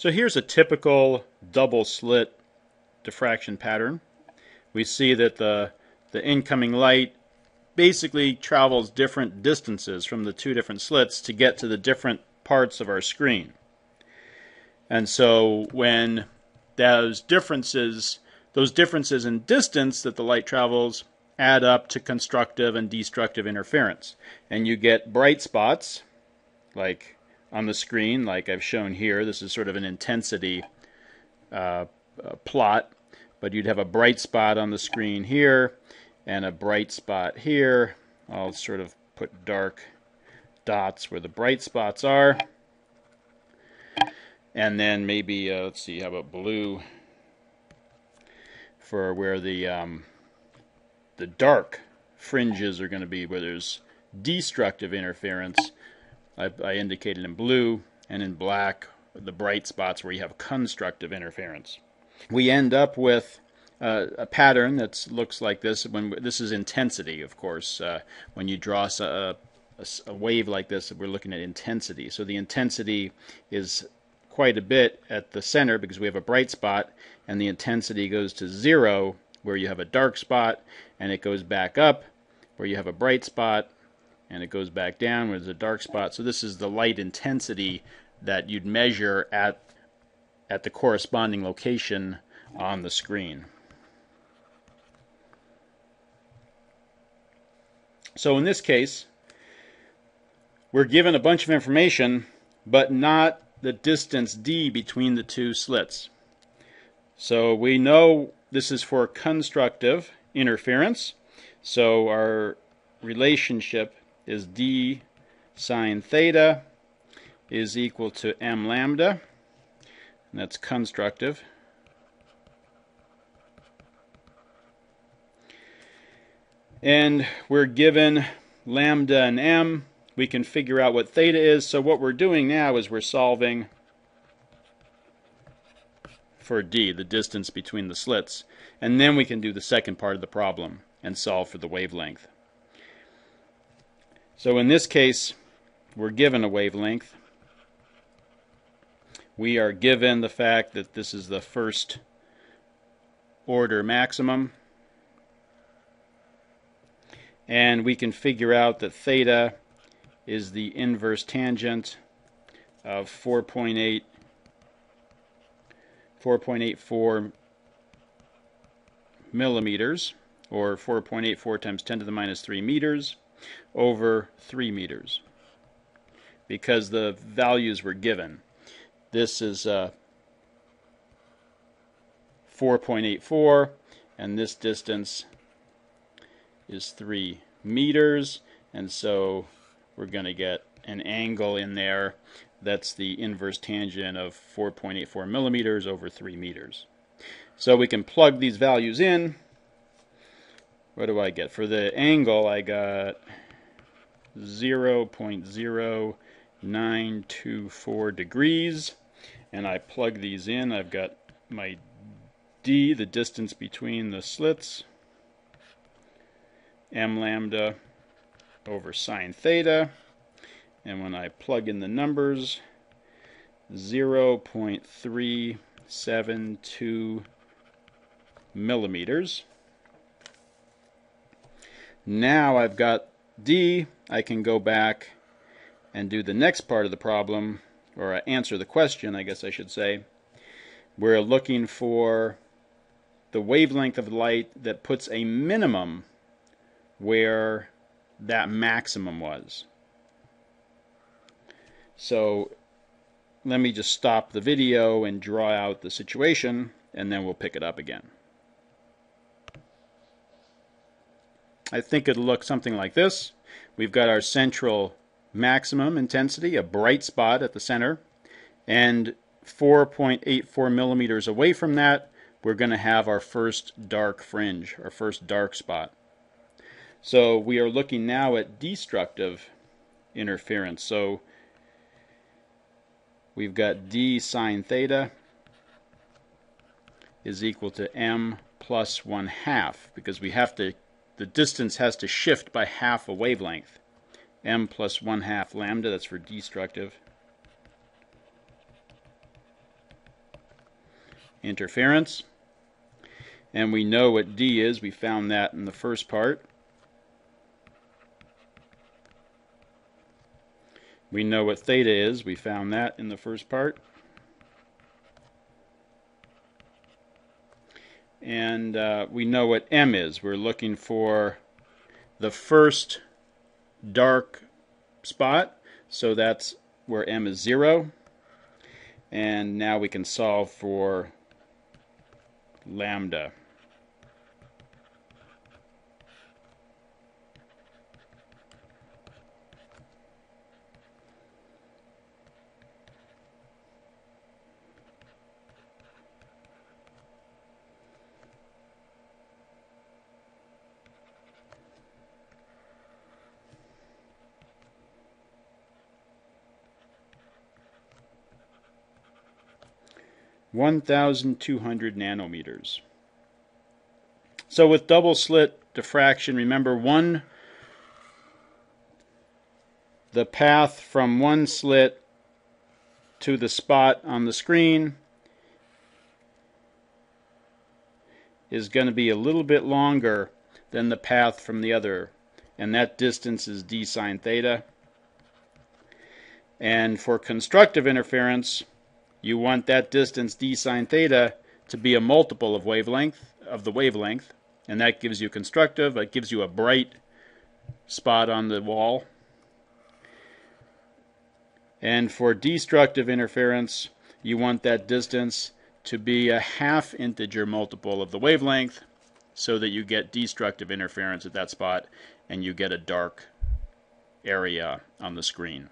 So here's a typical double slit diffraction pattern. We see that the incoming light basically travels different distances from the two different slits to get to the different parts of our screen. And so when those differences in distance that the light travels add up to constructive and destructive interference. And you get bright spots, like on the screen, like I've shown here. This is sort of an intensity plot, but you'd have a bright spot on the screen here and a bright spot here. I'll sort of put dark dots where the bright spots are. And then maybe, let's see, how about blue for where the dark fringes are going to be, where there's destructive interference. I indicated in blue, and in black, the bright spots where you have constructive interference. We end up with a pattern that looks like this. This is intensity, of course. When you draw a wave like this, we're looking at intensity. So the intensity is quite a bit at the center because we have a bright spot, and the intensity goes to 0 where you have a dark spot, and it goes back up where you have a bright spot, and it goes back down where there's a dark spot. So this is the light intensity that you'd measure at the corresponding location on the screen. So in this case, we're given a bunch of information, but not the distance d between the two slits. So we know this is for constructive interference. So our relationship is d sine theta is equal to m lambda, and that's constructive. And we're given lambda and m. We can figure out what theta is. So what we're doing now is we're solving for d, the distance between the slits. And then we can do the second part of the problem and solve for the wavelength. So in this case, we're given a wavelength. We are given the fact that this is the first order maximum. And we can figure out that theta is the inverse tangent of 4.84 millimeters, or 4.84 times 10 to the minus 3 meters, over 3 meters, because the values were given. This is 4.84, and this distance is 3 meters, and so we're going to get an angle in there that's the inverse tangent of 4.84 millimeters over 3 meters. So we can plug these values in. What do I get? For the angle, I got 0.0924 degrees, and I plug these in. I've got my d, the distance between the slits, m lambda over sine theta, and when I plug in the numbers, 0.372 millimeters. Now I've got d. I can go back and do the next part of the problem, or answer the question, I guess I should say. We're looking for the wavelength of light that puts a minimum where that maximum was. So let me just stop the video and draw out the situation, and then we'll pick it up again. I think it'll look something like this. We've got our central maximum intensity, a bright spot at the center, and 4.84 millimeters away from that, we're going to have our first dark fringe, our first dark spot. So we are looking now at destructive interference. So we've got d sine theta is equal to m plus 1/2, because we have to, the distance has to shift by half a wavelength. M plus 1/2 lambda, that's for destructive. interference. And we know what D is. We found that in the first part. We know what theta is. We found that in the first part. And we know what M is. We're looking for the first dark spot, so that's where M is 0. And now we can solve for lambda. (1,200 nanometers). So with double slit diffraction, remember the path from one slit to the spot on the screen is going to be a little bit longer than the path from the other, and that distance is d sine theta. And for constructive interference, you want that distance d sine theta to be a multiple of the wavelength, and that gives you constructive. It gives you a bright spot on the wall. And for destructive interference, you want that distance to be a half integer multiple of the wavelength, so that you get destructive interference at that spot and you get a dark area on the screen.